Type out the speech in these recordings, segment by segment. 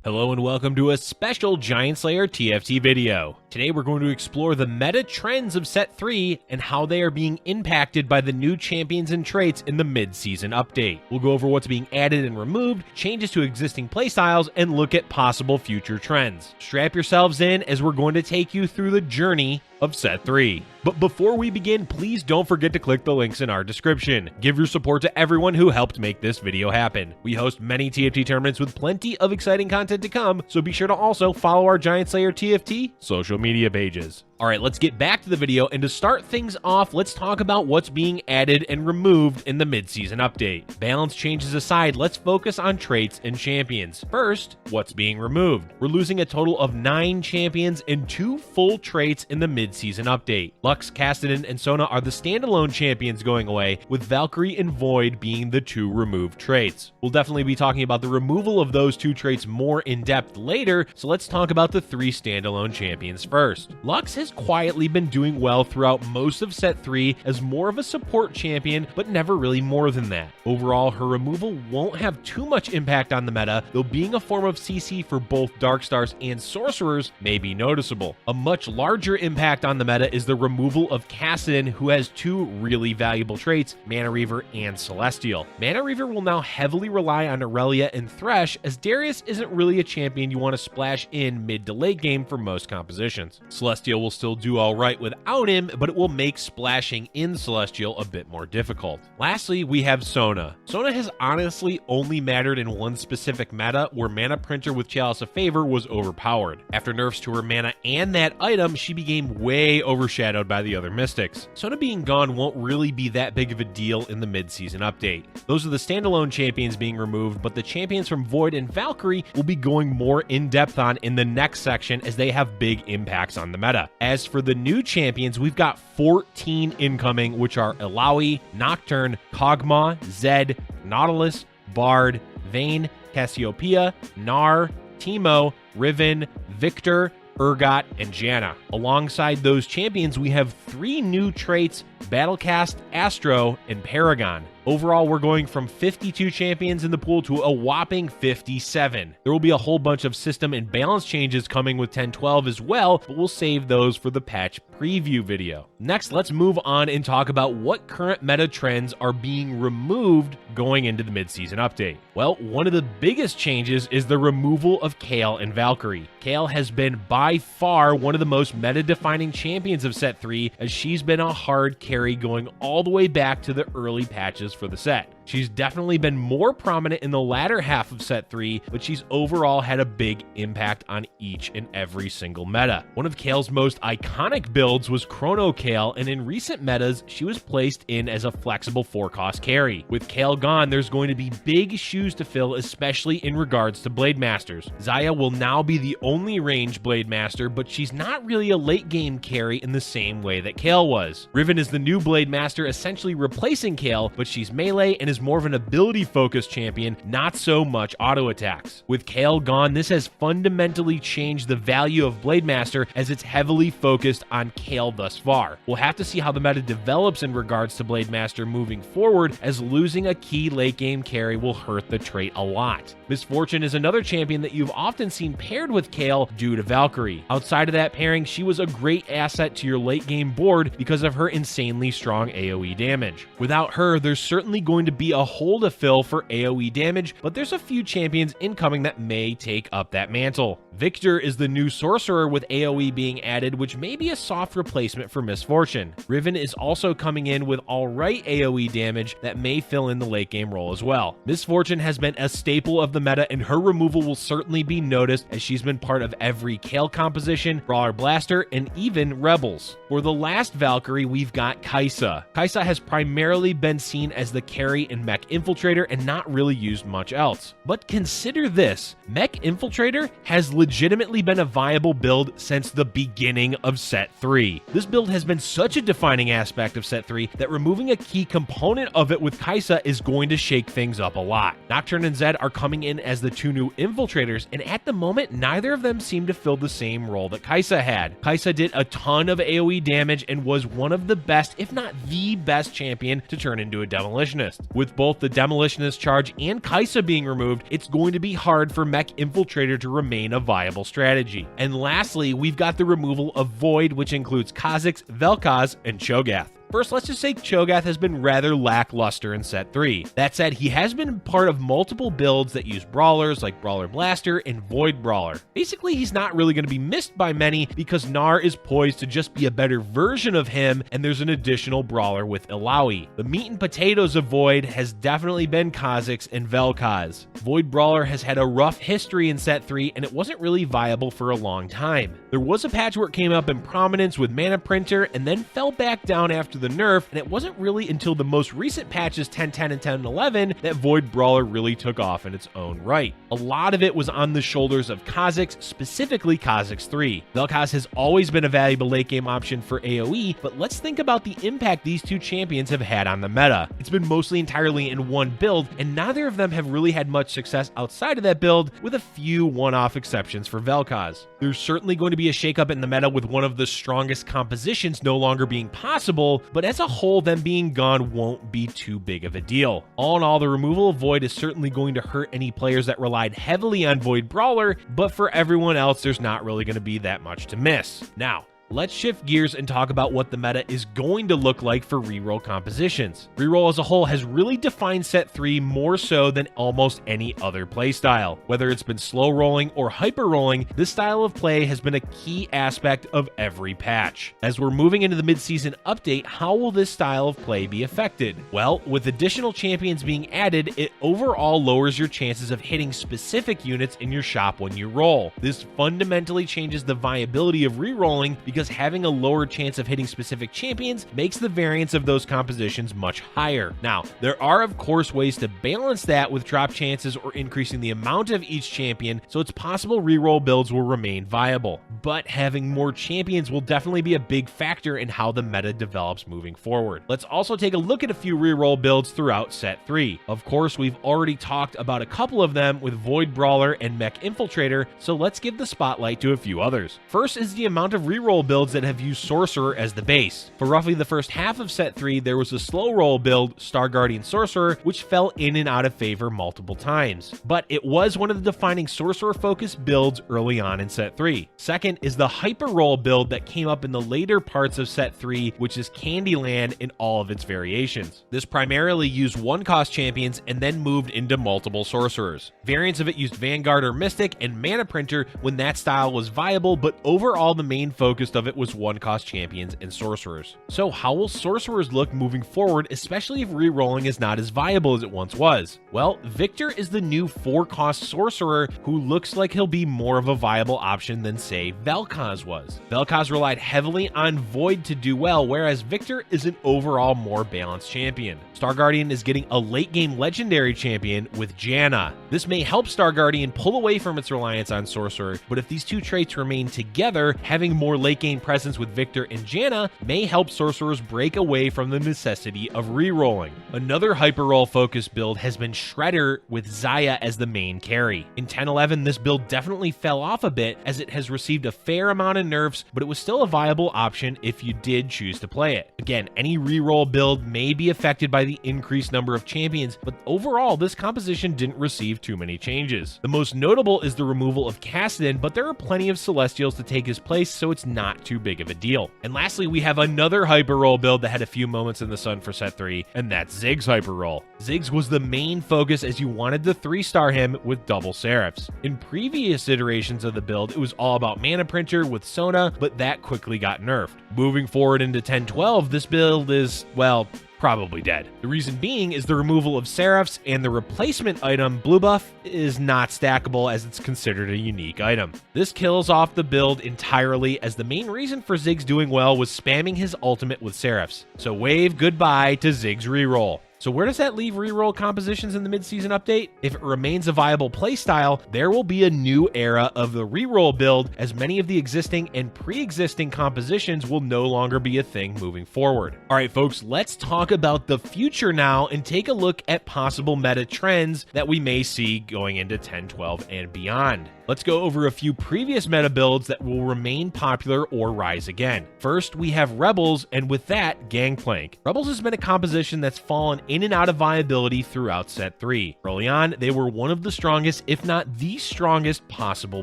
Hello and welcome to a special Giant Slayer TFT video. Today we're going to explore the meta trends of Set 3 and how they are being impacted by the new champions and traits in the mid-season update. We'll go over what's being added and removed, changes to existing playstyles, and look at possible future trends. Strap yourselves in as we're going to take you through the journey of Set 3. But before we begin, please don't forget to click the links in our description. Give your support to everyone who helped make this video happen. We host many TFT tournaments with plenty of exciting content to come, so be sure to also follow our Giant Slayer TFT social media pages. Alright, let's get back to the video, and to start things off, let's talk about what's being added and removed in the mid-season update. Balance changes aside, let's focus on traits and champions. First, what's being removed? We're losing a total of 9 champions and 2 full traits in the mid-season update. Lux, Cassidy, and Sona are the standalone champions going away, with Valkyrie and Void being the 2 removed traits. We'll definitely be talking about the removal of those 2 traits more in depth later, so let's talk about the 3 standalone champions first. Lux has quietly been doing well throughout most of Set 3 as more of a support champion, but never really more than that. Overall, her removal won't have too much impact on the meta, though being a form of CC for both Dark Stars and Sorcerers may be noticeable. A much larger impact on the meta is the removal of Cassidy, who has 2 really valuable traits, Mana Reaver and Celestial. Mana Reaver will now heavily rely on Aurelia and Thresh, as Darius isn't really a champion you want to splash in mid to late game for most compositions. Celestial will still do alright without him, but it will make splashing in Celestial a bit more difficult. Lastly, we have Sona. Sona has honestly only mattered in one specific meta, where Mana Printer with Chalice of Favor was overpowered. After nerfs to her mana and that item, she became way overshadowed by the other mystics. Sona being gone won't really be that big of a deal in the mid-season update. Those are the standalone champions being removed, but the champions from Void and Valkyrie will be going more in-depth on in the next section, as they have big impacts on the meta. As for the new champions, we've got 14 incoming, which are Illaoi, Nocturne, Kog'Maw, Zed, Nautilus, Bard, Vayne, Cassiopeia, Gnar, Teemo, Riven, Victor, Urgot, and Janna. Alongside those champions, we have 3 new traits: Battlecast, Astro, and Paragon. Overall, we're going from 52 champions in the pool to a whopping 57. There will be a whole bunch of system and balance changes coming with 10-12 as well, but we'll save those for the patch preview video. Next, let's move on and talk about what current meta trends are being removed going into the mid-season update. Well, one of the biggest changes is the removal of Kayle and Valkyrie. Kayle has been by far one of the most meta-defining champions of Set 3, as she's been a hard carry going all the way back to the early patches for the set. She's definitely been more prominent in the latter half of Set 3, but she's overall had a big impact on each and every single meta. One of Kayle's most iconic builds was Chrono Kayle, and in recent metas, she was placed in as a flexible 4-cost carry. With Kayle gone, there's going to be big shoes to fill, especially in regards to Blade Masters. Xayah will now be the only range Blade Master, but she's not really a late game carry in the same way that Kayle was. Riven is the new Blade Master, essentially replacing Kayle, but she's melee and is more of an ability-focused champion, not so much auto attacks. With Kayle gone, this has fundamentally changed the value of Blade Master, as it's heavily focused on Kayle thus far. We'll have to see how the meta develops in regards to Blade Master moving forward, as losing a key late-game carry will hurt the trait a lot. Miss Fortune is another champion that you've often seen paired with Kayle due to Valkyrie. Outside of that pairing, she was a great asset to your late-game board because of her insanely strong AoE damage. Without her, there's certainly going to be a hole to fill for AoE damage, but there's a few champions incoming that may take up that mantle. Victor is the new sorcerer with AoE being added, which may be a soft replacement for Miss Fortune. Riven is also coming in with alright AoE damage that may fill in the late game role as well. Miss Fortune has been a staple of the meta, and her removal will certainly be noticed, as she's been part of every Kayle composition, Brawler Blaster, and even Rebels. For the last Valkyrie, we've got Kai'Sa. Kai'Sa has primarily been seen as the carry and Mech Infiltrator and not really used much else. But consider this, Mech Infiltrator has legitimately been a viable build since the beginning of Set 3. This build has been such a defining aspect of Set 3 that removing a key component of it with Kai'Sa is going to shake things up a lot. Nocturne and Zed are coming in as the 2 new Infiltrators, and at the moment, neither of them seem to fill the same role that Kai'Sa had. Kai'Sa did a ton of AoE damage and was one of the best, if not the best champion to turn into a Demolitionist. With both the Demolitionist Charge and Kaisa being removed, it's going to be hard for Mech Infiltrator to remain a viable strategy. And lastly, we've got the removal of Void, which includes Kha'Zix, Vel'Koz, and Cho'Gath. First, let's just say Cho'Gath has been rather lackluster in Set 3. That said, he has been part of multiple builds that use brawlers like Brawler Blaster and Void Brawler. Basically, he's not really going to be missed by many because Gnar is poised to just be a better version of him, and there's an additional brawler with Illaoi. The meat and potatoes of Void has definitely been Kha'Zix and Vel'Koz. Void Brawler has had a rough history in Set 3, and it wasn't really viable for a long time. There was a patch where it came up in prominence with Mana Printer, and then fell back down after the nerf, and it wasn't really until the most recent patches 10.10 and 10.11 that Void Brawler really took off in its own right. A lot of it was on the shoulders of Kha'Zix, specifically Kha'Zix 3. Vel'Koz has always been a valuable late game option for AoE, but let's think about the impact these two champions have had on the meta. It's been mostly entirely in one build, and neither of them have really had much success outside of that build, with a few one-off exceptions for Vel'Koz. There's certainly going to be a shakeup in the meta with one of the strongest compositions no longer being possible, but as a whole, them being gone won't be too big of a deal. All in all, the removal of Void is certainly going to hurt any players that relied heavily on Void Brawler, but for everyone else, there's not really going to be that much to miss. Now, let's shift gears and talk about what the meta is going to look like for reroll compositions. Reroll as a whole has really defined Set 3 more so than almost any other playstyle. Whether it's been slow rolling or hyper rolling, this style of play has been a key aspect of every patch. As we're moving into the mid-season update, how will this style of play be affected? Well, with additional champions being added, it overall lowers your chances of hitting specific units in your shop when you roll. This fundamentally changes the viability of rerolling because having a lower chance of hitting specific champions makes the variance of those compositions much higher. Now, there are of course ways to balance that with drop chances or increasing the amount of each champion, so it's possible reroll builds will remain viable. But having more champions will definitely be a big factor in how the meta develops moving forward. Let's also take a look at a few reroll builds throughout Set 3. Of course, we've already talked about a couple of them with Void Brawler and Mech Infiltrator, so let's give the spotlight to a few others. First is the amount of reroll builds that have used Sorcerer as the base. For roughly the first half of Set 3, there was a slow roll build, Star Guardian Sorcerer, which fell in and out of favor multiple times. But it was one of the defining Sorcerer-focused builds early on in Set 3. Second is the Hyper Roll build that came up in the later parts of Set 3, which is Candyland in all of its variations. This primarily used one-cost champions and then moved into multiple Sorcerers. Variants of it used Vanguard or Mystic and Mana Printer when that style was viable, but overall the main focus of it was one-cost champions and sorcerers. So how will sorcerers look moving forward, especially if rerolling is not as viable as it once was? Well, Victor is the new 4-cost sorcerer who looks like he'll be more of a viable option than, say, Vel'Koz was. Vel'Koz relied heavily on Void to do well, whereas Victor is an overall more balanced champion. Star Guardian is getting a late-game legendary champion with Janna. This may help Star Guardian pull away from its reliance on sorcerer, but if these two traits remain together, having more late-game presence with Victor and Janna may help sorcerers break away from the necessity of rerolling. Another hyper roll focused build has been Shredder with Xayah as the main carry. In 10.11, this build definitely fell off a bit as it has received a fair amount of nerfs, but it was still a viable option if you did choose to play it. Again, any reroll build may be affected by the increased number of champions, but overall this composition didn't receive too many changes. The most notable is the removal of Kassadin, but there are plenty of Celestials to take his place, so it's not too big of a deal. And lastly, we have another hyper roll build that had a few moments in the sun for Set 3, and that's Ziggs hyper roll. Ziggs was the main focus as you wanted to 3-star him with double Seraphs. In previous iterations of the build, it was all about Mana Printer with Sona, but that quickly got nerfed. Moving forward into 10.12, this build is, well, probably dead. The reason being is the removal of Seraphs, and the replacement item, Blue Buff, is not stackable as it's considered a unique item. This kills off the build entirely as the main reason for Ziggs doing well was spamming his ultimate with Seraphs. So wave goodbye to Ziggs reroll. So where does that leave reroll compositions in the mid-season update? If it remains a viable playstyle, there will be a new era of the reroll build, as many of the existing and pre-existing compositions will no longer be a thing moving forward. Alright folks, let's talk about the future now and take a look at possible meta trends that we may see going into 10.12 and beyond. Let's go over a few previous meta builds that will remain popular or rise again. First, we have Rebels, and with that, Gangplank. Rebels has been a composition that's fallen in and out of viability throughout set 3. Early on, they were one of the strongest, if not the strongest possible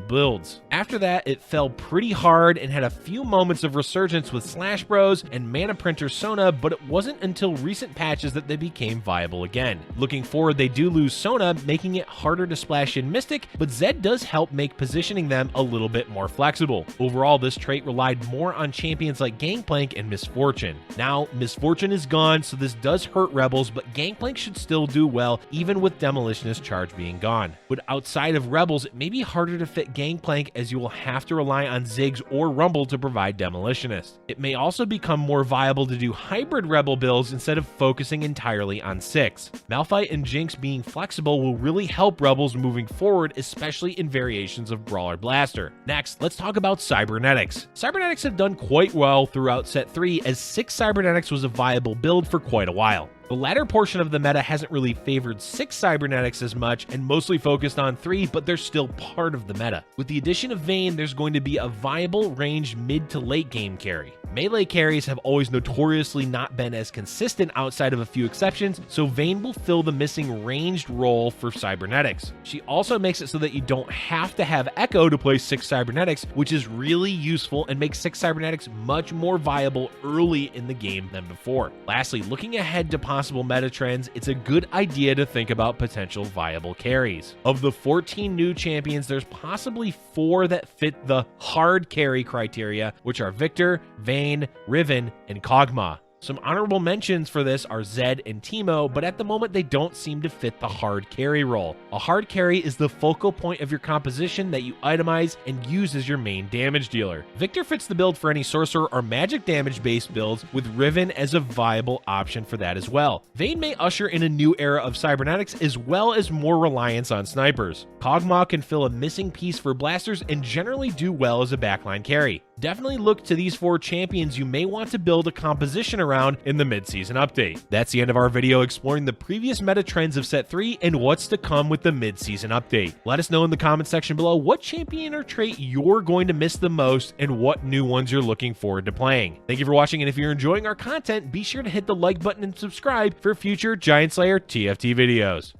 builds. After that, it fell pretty hard and had a few moments of resurgence with Slash Bros and Mana Printer Sona, but it wasn't until recent patches that they became viable again. Looking forward, they do lose Sona, making it harder to splash in Mystic, but Zed does help make positioning them a little bit more flexible. Overall, this trait relied more on champions like Gangplank and Misfortune. Now, Misfortune is gone, so this does hurt Rebels, but Gangplank should still do well, even with Demolitionist Charge being gone. But outside of Rebels, it may be harder to fit Gangplank, as you will have to rely on Ziggs or Rumble to provide Demolitionist. It may also become more viable to do hybrid Rebel builds instead of focusing entirely on 6. Malphite and Jinx being flexible will really help Rebels moving forward, especially in variations of Brawler Blaster. Next, let's talk about Cybernetics. Cybernetics have done quite well throughout set 3, as 6 Cybernetics was a viable build for quite a while. The latter portion of the meta hasn't really favored 6 Cybernetics as much and mostly focused on 3, but they're still part of the meta. With the addition of Vayne, there's going to be a viable ranged mid to late game carry. Melee carries have always notoriously not been as consistent outside of a few exceptions, so Vayne will fill the missing ranged role for Cybernetics. She also makes it so that you don't have to have Echo to play 6 Cybernetics, which is really useful and makes 6 Cybernetics much more viable early in the game than before. Lastly, looking ahead to possible meta trends, it's a good idea to think about potential viable carries. Of the 14 new champions, there's possibly 4 that fit the hard carry criteria, which are Victor, Vayne, Riven, and Kog'Maw. Some honorable mentions for this are Zed and Teemo, but at the moment they don't seem to fit the hard carry role. A hard carry is the focal point of your composition that you itemize and use as your main damage dealer. Victor fits the build for any sorcerer or magic damage based builds, with Riven as a viable option for that as well. Vayne may usher in a new era of Cybernetics as well as more reliance on snipers. Kog'Maw can fill a missing piece for blasters and generally do well as a backline carry. Definitely look to these 4 champions you may want to build a composition around in the mid-season update. That's the end of our video exploring the previous meta trends of set 3 and what's to come with the mid-season update. Let us know in the comment section below what champion or trait you're going to miss the most and what new ones you're looking forward to playing. Thank you for watching, and if you're enjoying our content, be sure to hit the like button and subscribe for future Giant Slayer TFT videos.